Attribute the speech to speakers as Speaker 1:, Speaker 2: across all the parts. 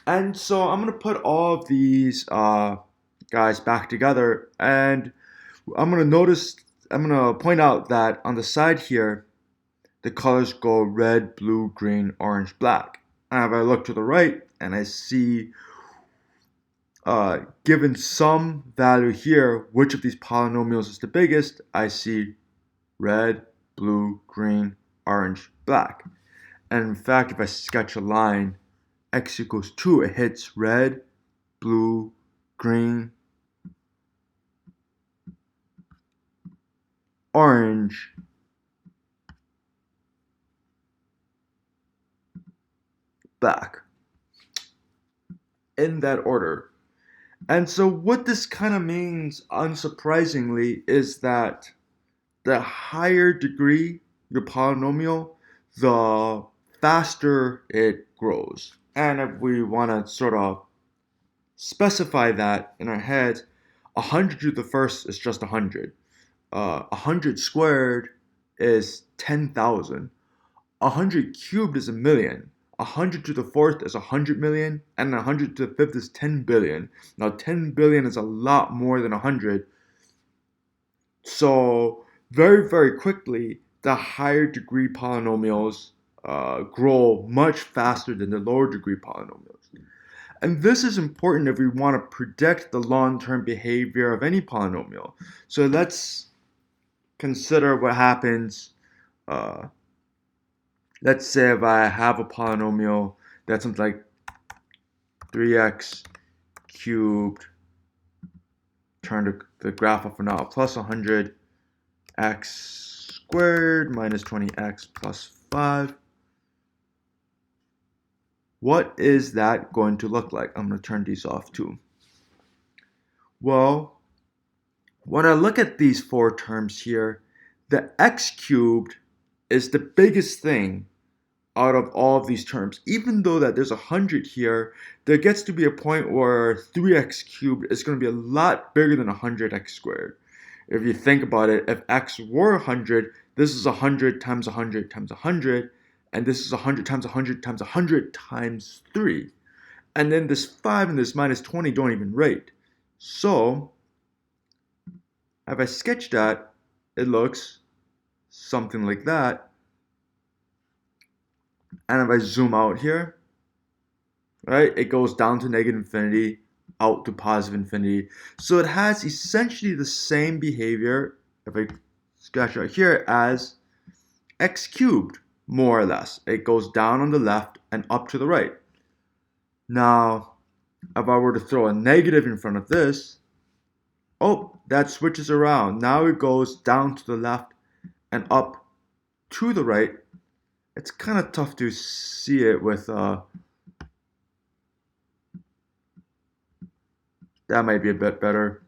Speaker 1: And so I'm going to put all of these guys back together, and I'm going to point out that on the side here, the colors go red, blue, green, orange, black. And if I look to the right and I see, given some value here, which of these polynomials is the biggest, I see red, blue, green, orange, black. And in fact, if I sketch a line, x equals 2, it hits red, blue, green, orange, black, in that order. And so what this kind of means, unsurprisingly, is that the higher degree your polynomial, the faster it grows. And if we want to sort of specify that in our heads, 100 to the first is just 100. 100 squared is 10,000. 100 cubed is a million. 100 to the fourth is 100 million, and 100 to the fifth is 10 billion. Now, 10 billion is a lot more than 100. So, very, very quickly, the higher degree polynomials grow much faster than the lower degree polynomials. And this is important if we want to predict the long-term behavior of any polynomial. So let's consider what happens. Let's say if I have a polynomial that's something like 3x cubed, turn the graph up for now, plus 100, x squared minus 20x plus 5. What is that going to look like? I'm going to turn these off too. Well, when I look at these four terms here, the x cubed is the biggest thing out of all of these terms. Even though that there's 100 here, there gets to be a point where 3x cubed is going to be a lot bigger than 100x squared. If you think about it, if x were 100, this is 100 times 100 times 100, and this is 100 times 100 times 100 times 3. And then this 5 and this minus 20 don't even rate. So, if I sketch that, it looks something like that. And if I zoom out here, right, it goes down to negative infinity, out to positive infinity. So it has essentially the same behavior, if I sketch out here, as x cubed, more or less. It goes down on the left and up to the right. Now, if I were to throw a negative in front of this, oh, that switches around. Now it goes down to the left and up to the right. It's kind of tough to see it with, that might be a bit better.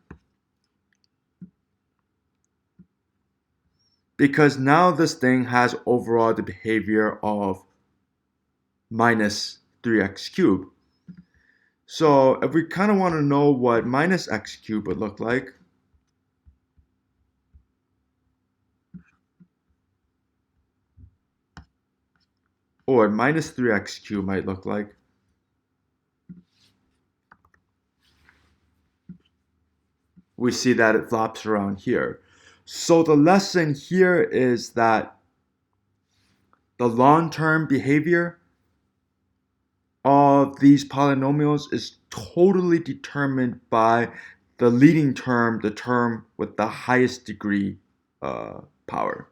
Speaker 1: Because now this thing has overall the behavior of minus 3x cubed. So if we kind of want to know what minus x cubed would look like, or minus 3x cubed might look like, we see that it flops around here. So the lesson here is that the long-term behavior of these polynomials is totally determined by the leading term, the term with the highest degree power.